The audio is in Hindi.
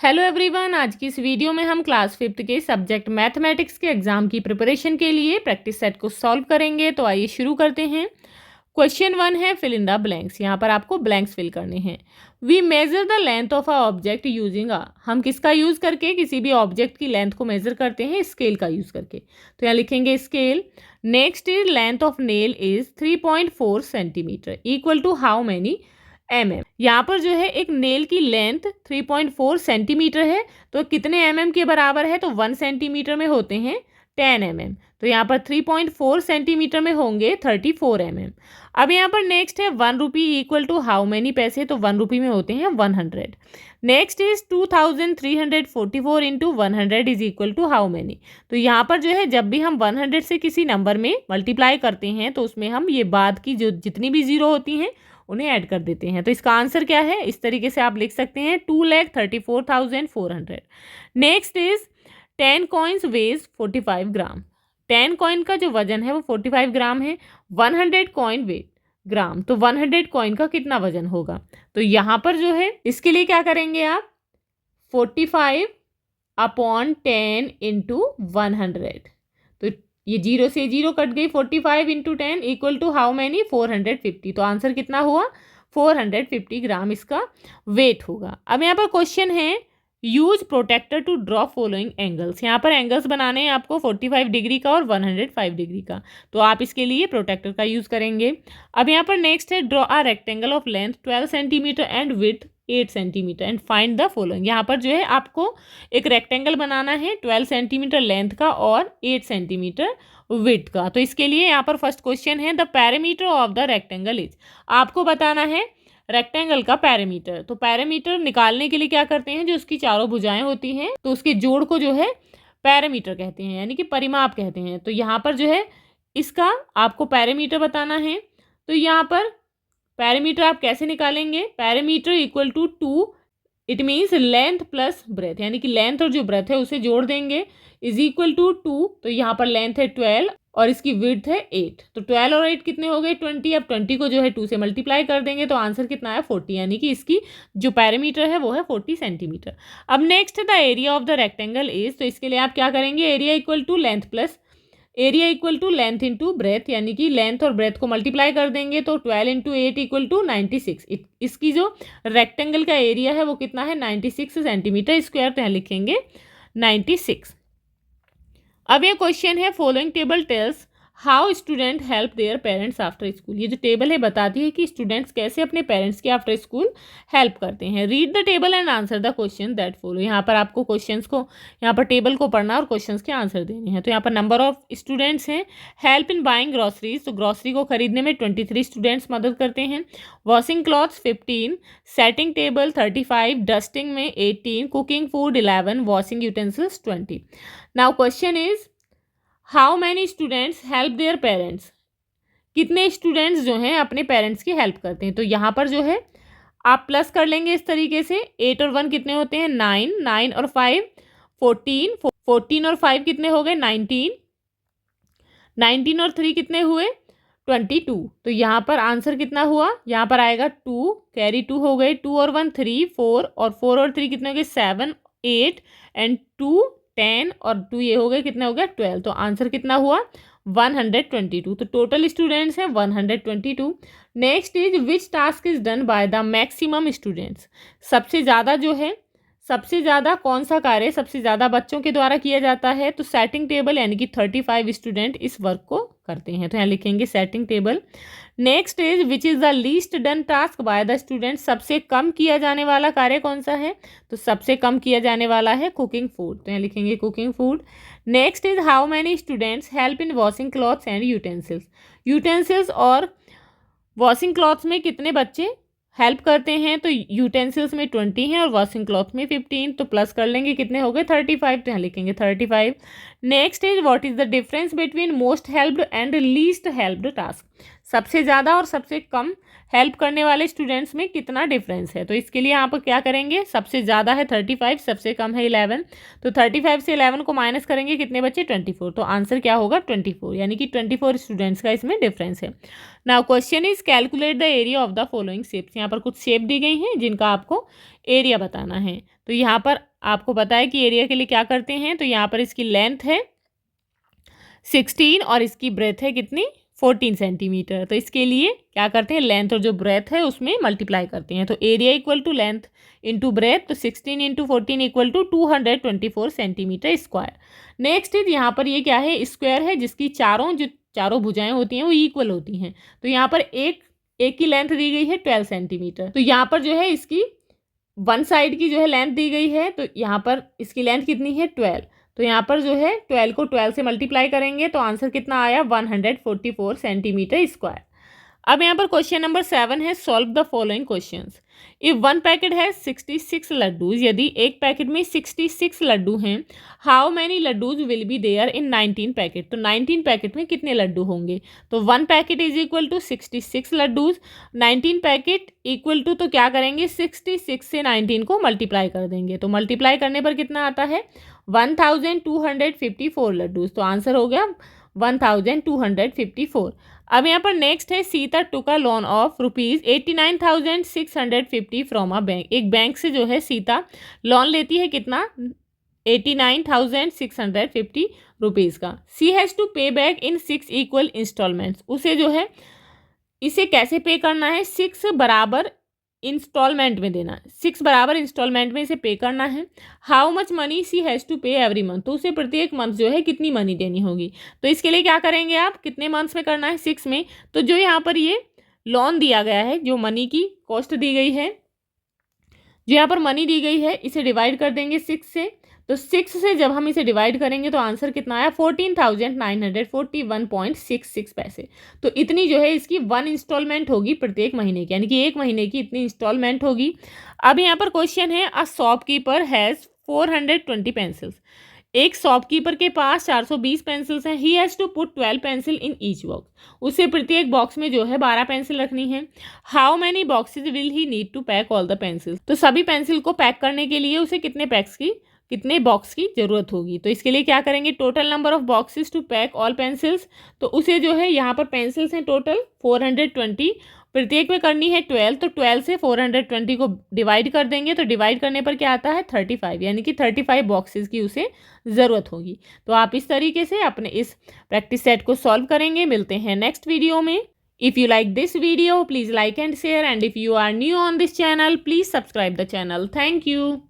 हेलो एवरीवन, आज की इस वीडियो में हम क्लास 5th के सब्जेक्ट मैथमेटिक्स के एग्जाम की प्रिपरेशन के लिए प्रैक्टिस सेट को सॉल्व करेंगे। तो आइए शुरू करते हैं। क्वेश्चन 1 है फिल इन द ब्लैंक्स। यहाँ पर आपको ब्लैंक्स फिल करने हैं। We measure the length of a object using हम किसका यूज करके किसी भी ऑब्जेक्ट की लेंथ को मेजर करते हैं? स्केल का यूज करके। तो यहाँ लिखेंगे scale. Next is length of nail is 3.4 centimetre equal to how many यहाँ पर जो है एक नेल की लेंथ 3.4 सेंटीमीटर है, तो कितने के बराबर है? तो 1 सेंटीमीटर में होते हैं 10 तो यहाँ पर 3.4 सेंटीमीटर में होंगे 34 अब यहाँ पर नेक्स्ट है 1 rupee equal to how many पैसे? तो 1 रुपी में होते हैं 100। Next is 2344 into 100 is equal to how many? तो यहाँ पर जो है जब भी हम 100 से किसी नंबर में मल्टीप्लाई करते हैं तो उसमें हम ये बाद की जो जितनी भी जीरो होती हैं उन्हें ऐड कर देते हैं। तो इसका आंसर क्या है? इस तरीके से आप लिख सकते हैं 2,34,400। Next is 10 coins weighs 45 gram. 10 coin का जो वजन है वो 45 ग्राम है। 100 कॉइन वेट ग्राम, तो 100 कॉइन का कितना वजन होगा? तो यहाँ पर जो है इसके लिए क्या करेंगे आप? 45/10 इंटू 100। तो ये 0 से 0 कट गई। 45 into 10 equal to how many? 450। तो आंसर कितना हुआ? 450 ग्राम इसका वेट होगा। अब यहाँ पर क्वेश्चन है use protractor to draw following angles. यहाँ पर एंगल्स बनाने हैं आपको 45 डिग्री का और 105 डिग्री का, तो आप इसके लिए प्रोटेक्टर का यूज करेंगे। अब यहाँ पर नेक्स्ट है draw a rectangle of length 12 centimetre and width 8 centimetre and find the following. यहाँ पर जो है आपको एक रेक्टेंगल बनाना है 12 सेंटीमीटर लेंथ का और 8 सेंटीमीटर विड्थ का। तो इसके लिए यहाँ पर फर्स्ट क्वेश्चन है the parameter of the rectangle is. आपको बताना है रेक्टेंगल का पैरामीटर। तो पैरामीटर निकालने के लिए क्या करते हैं? जो उसकी चारों भुजाएं होती हैं तो उसके जोड़ को जो है पैरामीटर कहते हैं, यानी कि परिमाप कहते हैं। तो यहाँ पर जो है इसका आपको पैरामीटर बताना है। तो यहाँ पर पैरामीटर आप कैसे निकालेंगे? Parameter equal to 2, it means length plus breadth, यानी कि लेंथ और जो ब्रेथ है उसे जोड़ देंगे, इज इक्वल टू 2। तो यहाँ पर लेंथ है 12 और इसकी विड्थ है 8। तो 12 और 8 कितने हो गए? 20। अब 20 को जो है 2 से मल्टीप्लाई कर देंगे तो आंसर कितना है? 40, यानी कि इसकी जो पैरामीटर है वो है 40 सेंटीमीटर। अब नेक्स्ट है the area of the rectangle is. तो इसके लिए आप क्या करेंगे? Area equal to length plus area equal to length into breadth, यानी कि लेंथ और ब्रेथ को मल्टीप्लाई कर देंगे तो 12 इंटू 8 इक्वल टू 96। इसकी जो रेक्टेंगल का एरिया है वो कितना है? 96 सेंटीमीटर स्क्वायर। तो यहाँ लिखेंगे 96। अब ये क्वेश्चन है following table tales how student help their parents after school. ये जो टेबल है बताती है कि स्टूडेंट्स कैसे अपने पेरेंट्स की आफ्टर स्कूल हेल्प करते हैं। Read the table and answer the question that follow. यहाँ पर आपको क्वेश्चंस को, यहाँ पर टेबल को पढ़ना और क्वेश्चंस के आंसर देने हैं। तो यहाँ पर नंबर ऑफ स्टूडेंट्स हैं। हेल्प इन बाइंग ग्रॉसरीज, तो ग्रॉसरी को खरीदने में 23 स्टूडेंट्स मदद करते हैं। Washing clothes 15, setting table 35, dusting में 18, cooking food 11, washing utensils 20। Now question is how many students help their parents. कितने स्टूडेंट्स जो हैं अपने पेरेंट्स की हेल्प करते हैं? तो यहाँ पर जो है आप प्लस कर लेंगे इस तरीके से। 8 और 1 कितने होते हैं? 9, 9 और 5 14, 14 और 5 कितने हो गए? 19, 19 और 3 कितने हुए? 22। तो यहाँ पर आंसर कितना हुआ? यहाँ पर आएगा 2, कैरी 2 हो गए। 2 और 1 3, 4 और 4 और 3 कितने हो गए? 7, 8 एंड 2 10 और 2 ये हो गए, कितने हो गए? 12। तो आंसर कितना हुआ? 122। तो टोटल स्टूडेंट्स हैं 122। Next is which task is done by the maximum students. सबसे ज़्यादा जो है, सबसे ज़्यादा कौन सा कार्य सबसे ज़्यादा बच्चों के द्वारा किया जाता है? तो सेटिंग टेबल, यानी कि 35 स्टूडेंट इस वर्क को करते हैं। तो यहाँ लिखेंगे setting table. Next is which is the least done task by the student. सबसे कम किया जाने वाला कार्य कौन सा है? तो सबसे कम किया जाने वाला है कुकिंग फूड। तो यहाँ लिखेंगे cooking food. Next is how many students help in washing clothes and utensils. Utensils और वॉशिंग क्लॉथ्स में कितने बच्चे हेल्प करते हैं? तो यूटेंसिल्स में 20 हैं और वॉशिंग क्लॉथ में 15। तो प्लस कर लेंगे, कितने हो गए? 35। तो यहाँ लिखेंगे 35। Next is what is the difference between most helped and least helped task. सबसे ज़्यादा और सबसे कम हेल्प करने वाले स्टूडेंट्स में कितना डिफरेंस है। तो इसके लिए यहाँ पर क्या करेंगे, सबसे ज़्यादा है 35, सबसे कम है 11, तो 35 से 11 को माइनस करेंगे, कितने बचे 24। तो आंसर क्या होगा 24, यानी कि 24 स्टूडेंट्स का इसमें डिफरेंस है। Now question is calculate the area of the following shapes. यहाँ पर कुछ शेप दी गई हैं जिनका आपको एरिया बताना है। तो यहाँ पर आपको पता है कि एरिया के लिए क्या करते हैं, तो यहाँ पर इसकी लेंथ है 16 और इसकी ब्रेथ है कितनी 14 सेंटीमीटर। तो इसके लिए क्या करते हैं, लेंथ और जो ब्रेथ है उसमें मल्टीप्लाई करते हैं। तो area equal to length into breadth, तो 16 into 14 equal to 224 centimetre square. Next is यहाँ पर ये क्या है, स्क्वायर है जिसकी चारों भुजाएं होती हैं वो इक्वल होती हैं। तो यहाँ पर एक की लेंथ दी गई है 12 सेंटीमीटर। तो यहाँ पर जो है इसकी वन साइड की जो है लेंथ दी गई है, तो यहाँ पर इसकी लेंथ कितनी है 12। तो यहाँ पर जो है 12 को 12 से मल्टीप्लाई करेंगे तो आंसर कितना आया 144 सेंटीमीटर स्क्वायर। अब यहाँ पर क्वेश्चन नंबर 7 है, solve the following questions. If one packet है 66 लड्डूज, यदि एक पैकेट में 66 लड्डू हैं, how many laddoos will be there in 19 packet. तो 19 पैकेट में कितने लड्डू होंगे। तो one packet is equal to 66 laddoos, 19 packet equal to, तो क्या करेंगे 66 से 19 को मल्टीप्लाई कर देंगे। तो मल्टीप्लाई करने पर कितना आता है 1254 लड्डूज। तो आंसर हो गया 1254। अब यहाँ पर नेक्स्ट है, Sita took a loan of ₹89,650 from a bank. एक बैंक से जो है सीता लोन लेती है कितना 89,650 रुपीज़ का। सी हैज़ टू पे बैक इन 6 इक्वल इंस्टॉलमेंट्स। उसे जो है इसे कैसे पे करना है, 6 बराबर इंस्टॉलमेंट में देना है, 6 बराबर इंस्टॉलमेंट में इसे पे करना है। How much money she has to pay every month. तो उसे प्रत्येक मंथ जो है कितनी मनी देनी होगी। तो इसके लिए क्या करेंगे आप, कितने मंथ्स में करना है 6 में। तो जो यहाँ पर ये लोन दिया गया है, जो मनी की कॉस्ट दी गई है, जो यहाँ पर मनी दी गई है, इसे डिवाइड कर देंगे 6 से। तो 6 से जब हम इसे डिवाइड करेंगे तो आंसर कितना आया 14,941.66 पैसे। तो इतनी जो है इसकी 1 इंस्टॉलमेंट होगी प्रत्येक महीने की, यानी कि एक महीने की इतनी इंस्टॉलमेंट होगी। अब यहाँ पर क्वेश्चन है, अ शॉपकीपर हैज़ 420 पेंसिल्स। एक शॉपकीपर के पास 420 पेंसिल्स हैं। He has to put 12 pencil in each box. उसे प्रत्येक बॉक्स में जो है 12 पेंसिल रखनी है। How many boxes will he need to pack all the pencils. तो सभी पेंसिल को पैक करने के लिए उसे कितने बॉक्स की जरूरत होगी। तो इसके लिए क्या करेंगे, total number of boxes to pack all pencils. तो उसे जो है यहाँ पर पेंसिल्स हैं टोटल 420, प्रत्येक में करनी है 12। तो 12 से 420 को डिवाइड कर देंगे, तो डिवाइड करने पर क्या आता है 35, यानी कि 35 बॉक्सेस की उसे ज़रूरत होगी। तो आप इस तरीके से अपने इस प्रैक्टिस सेट को सॉल्व करेंगे। मिलते हैं नेक्स्ट वीडियो में। If you like this video please like and share, and if you are new on this channel please subscribe the channel. Thank you.